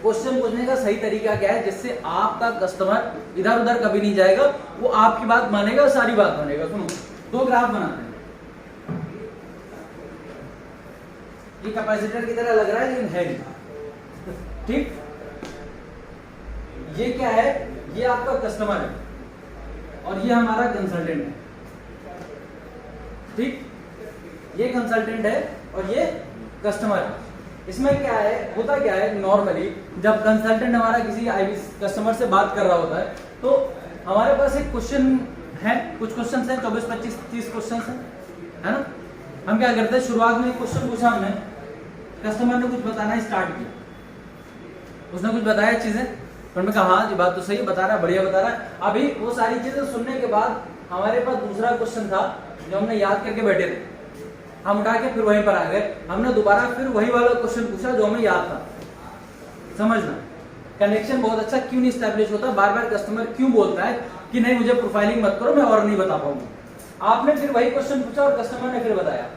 Question पूछने का सही तरीका क्या है जिससे आपका कस्टमर इधर उधर कभी नहीं जाएगा, वो आपकी बात मानेगा, सारी बात मानेगा। सुनो, दो ग्राफ बनाते हैं, ये कैपेसिटर की तरह लग रहा है लेकिन है नहीं, ठीक। ये क्या है, ये आपका कस्टमर है और ये हमारा कंसल्टेंट है, ठीक। ये कंसल्टेंट है और ये कस्टमर है। इसमें क्या है, होता क्या है, नॉर्मली जब कंसल्टेंट हमारा किसी आईबी कस्टमर से बात कर रहा होता है तो हमारे पास एक क्वेश्चन है, कुछ क्वेश्चन है, 24, 25, 30 क्वेश्चन है ना। हम क्या करते हैं, शुरुआत में क्वेश्चन पूछा हमने, कस्टमर ने कुछ बताना स्टार्ट किया, उसने कुछ बताया चीजें, तो हमने कहा हाँ जी बात तो सही बता रहा है, बढ़िया बता रहा है। अभी वो सारी चीजें सुनने के बाद हमारे पास दूसरा क्वेश्चन था जो हमने याद करके बैठे थे, हम उठा के फिर वहीं पर आ गए, हमने दोबारा फिर वही वाला क्वेश्चन पूछा जो हमें याद था। समझना, कनेक्शन बहुत अच्छा क्यों नहीं स्टैब्लिश होता, बार बार कस्टमर क्यों बोलता है कि नहीं मुझे प्रोफाइलिंग मत करो, मैं और नहीं बता पाऊंगा। आपने फिर वही क्वेश्चन पूछा और कस्टमर ने फिर बताया,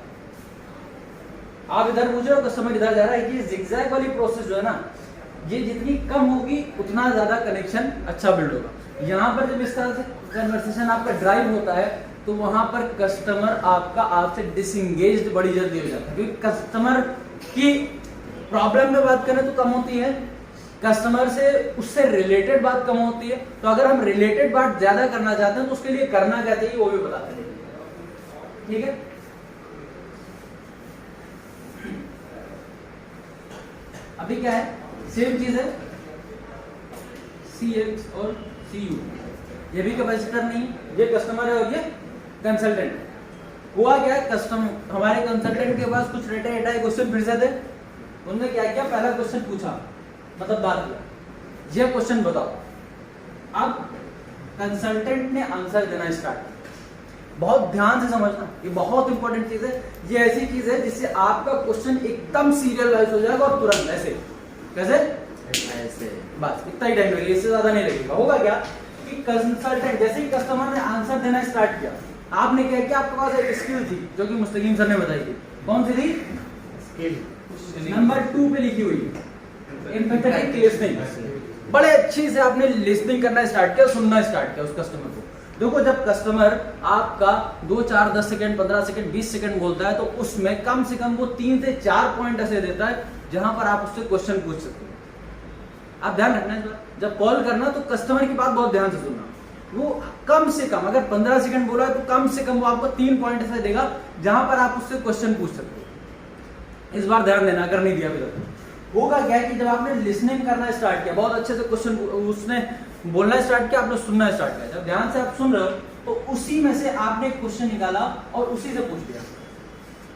आप इधर पूछ रहे हो, कस्टमर इधर जा रहा है। ये जिगजैग वाली प्रोसेस जो है ना, ये जितनी कम होगी उतना ज्यादा कनेक्शन अच्छा बिल्ड होगा। यहाँ पर जब इस तरह से कन्वर्सेशन आपका ड्राइव होता है तो वहां पर कस्टमर आपका आपसे डिसंगेज्ड बड़ी जल्दी हो जाता है, क्योंकि कस्टमर की प्रॉब्लम में बात करें तो कम होती है, कस्टमर से उससे रिलेटेड बात कम होती है। तो अगर हम रिलेटेड बात ज्यादा करना चाहते हैं तो उसके लिए करना क्या चाहिए वो भी बताते हैं, ठीक है। अभी क्या है, सेम चीज है, CX और CU, ये भी कैपेसिटर नहीं, ये कस्टमर है और ये कंसल्टेंट। हुआ क्या है, कस्टमर हमारे कंसल्टेंट के पास कुछ रेटे हेटाए क्वेश्चन फिर से थे, उन्होंने क्या किया, पहला क्वेश्चन पूछा, मतलब बात किया, ये क्वेश्चन बताओ। अब कंसल्टेंट ने आंसर देना स्टार्ट किया। बहुत ध्यान से समझना, ये बहुत इंपॉर्टेंट चीज है, ये ऐसी चीज है जिससे आपका क्वेश्चन एकदम सीरियलाइज हो जाएगा और तुरंत ऐसे, कैसे ऐसे, बस इतना ही टाइम लगेगा, इससे ज्यादा नहीं लगेगा। होगा क्या कि कंसल्टेंट जैसे ही कस्टमर ने आंसर देना स्टार्ट किया, आपने क्या किया, आपके पास एक स्किल थी जो कि मुस्तकीम सर ने बताई थी, कौन सी थी, स्किल नंबर 2 पे लिखी हुई, एम्पैथेटिक लिसनिंग। बड़े अच्छी से आपने लिसनिंग करना स्टार्ट किया, सुनना स्टार्ट किया उस कस्टमर को। देखो जब कस्टमर आपका 2, 4, 10 सेकंड, 15 सेकंड, 20 सेकंड बोलता है तो उसमें कम से कम वो 3 से 4 पॉइंट ऐसे देता है जहां पर आप उससे क्वेश्चन पूछ सकते हो। आप ध्यान रखना है, जब कॉल करना तो कस्टमर की बात बहुत ध्यान से सुनना। वो कम से कम अगर 15 सेकंड बोला है तो कम से कम वो आपको 3 पॉइंट ऐसे देगा जहां पर आप उससे क्वेश्चन पूछ सकते हो। इस बार ध्यान देना, अगर नहीं दिया अभी तक। होगा क्या कि जब आपने लिसनिंग करना स्टार्ट किया, बहुत अच्छे से क्वेश्चन उसने बोलना स्टार्ट किया, आपने सुनना स्टार्ट किया, जब ध्यान से आप सुन रहे हो तो उसी में से आपने क्वेश्चन निकाला और उसी से पूछ लिया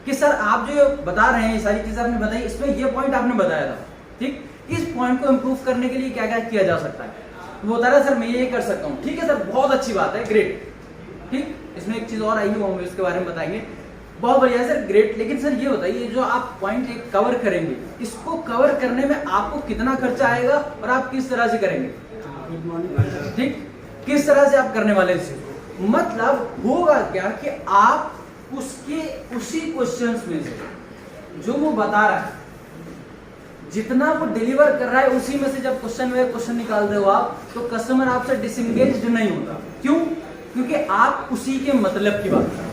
कि सर आप जो बता रहे हैं ये सारी चीजें आपने बताई, इसमें ये पॉइंट आपने बताया था, ठीक, इस पॉइंट को इंप्रूव करने के लिए क्या क्या किया जा सकता है। वो बता रहा सर मैं ये कर सकता हूँ, ठीक है सर बहुत अच्छी बात है, ग्रेट, ठीक। इसमें एक चीज और आई है, हम इसके बारे में बताएंगे, बहुत बढ़िया है सर, ग्रेट। लेकिन सर ये बताइए जो आप पॉइंट एक कवर करेंगे, इसको कवर करने में आपको कितना खर्चा आएगा और आप किस तरह से करेंगे, ठीक, किस तरह से आप करने वाले हैं। मतलब होगा क्या कि आप उसके उसी क्वेश्चंस में से जो वो बता रहा है, जितना वो डिलीवर कर रहा है उसी में से जब क्वेश्चन निकाल रहे हो आप, तो कस्टमर आपसे डिसएंगेज्ड नहीं होता। क्यों? क्योंकि आप उसी के मतलब की बात कर रहे हो,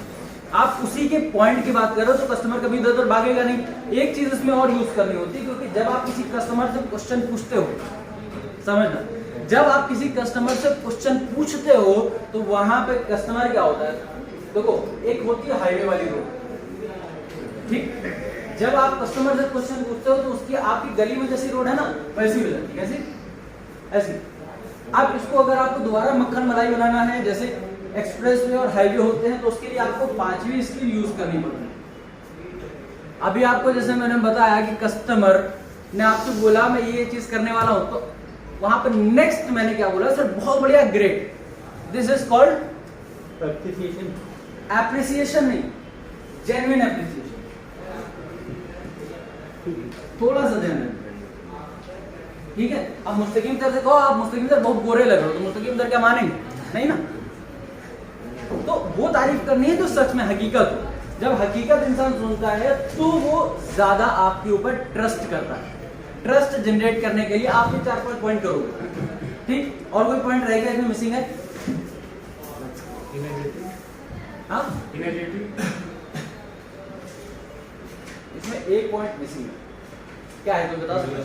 आप उसी के पॉइंट की बात कर रहे हो, तो कस्टमर कभी इधर उधर भागेगा नहीं। एक चीज इसमें और यूज करनी होती है, क्योंकि जब आप किसी कस्टमर से क्वेश्चन पूछते हो, समझना, जब आप किसी कस्टमर से क्वेश्चन पूछते हो तो वहां पे कस्टमर क्या होता है, देखो एक होती है हाईवे वाली रोड, ठीक, जब आप कस्टमर से क्वेश्चन पूछते हो तो उसकी आपकी गली में जैसी रोड है ना वैसी हो जाती है, कैसी, ऐसी। अब इसको अगर आपको दोबारा मक्खन मलाई बनाना है, जैसे एक्सप्रेसवे और हाईवे होते हैं, तो उसके लिए आपको 5वीं स्किल यूज करनी पड़ती है। अभी आपको जैसे मैंने बताया कि कस्टमर ने आपसे बोला मैं ये चीज करने वाला हूं, तो वहां पर नेक्स्ट मैंने क्या बोला, सर बहुत बढ़िया, great, this is called appreciation, appreciation नहीं, जेन्युइन एप्रिसिएशन। थोड़ा सा ध्यान रखना, ठीक है। अब मुस्तकीम सर से कहो आप मुस्तकीम सर बहुत गोरे लग रहे हो, तो मुस्तकीम सर क्या मानेंगे, नहीं ना। तो वो तारीफ करनी है जो सच में हकीकत हो। जब हकीकत इंसान सुनता है तो वो ज्यादा आपके ऊपर ट्रस्ट करता है। ट्रस्ट जनरेट करने के लिए आप ये 4-5 पॉइंट करोगे, ठीक। और कोई पॉइंट रहेगा इसमें मिसिंग है? हाँ, इसमें एक पॉइंट मिसिंग है, क्या है तो बता सकते हो?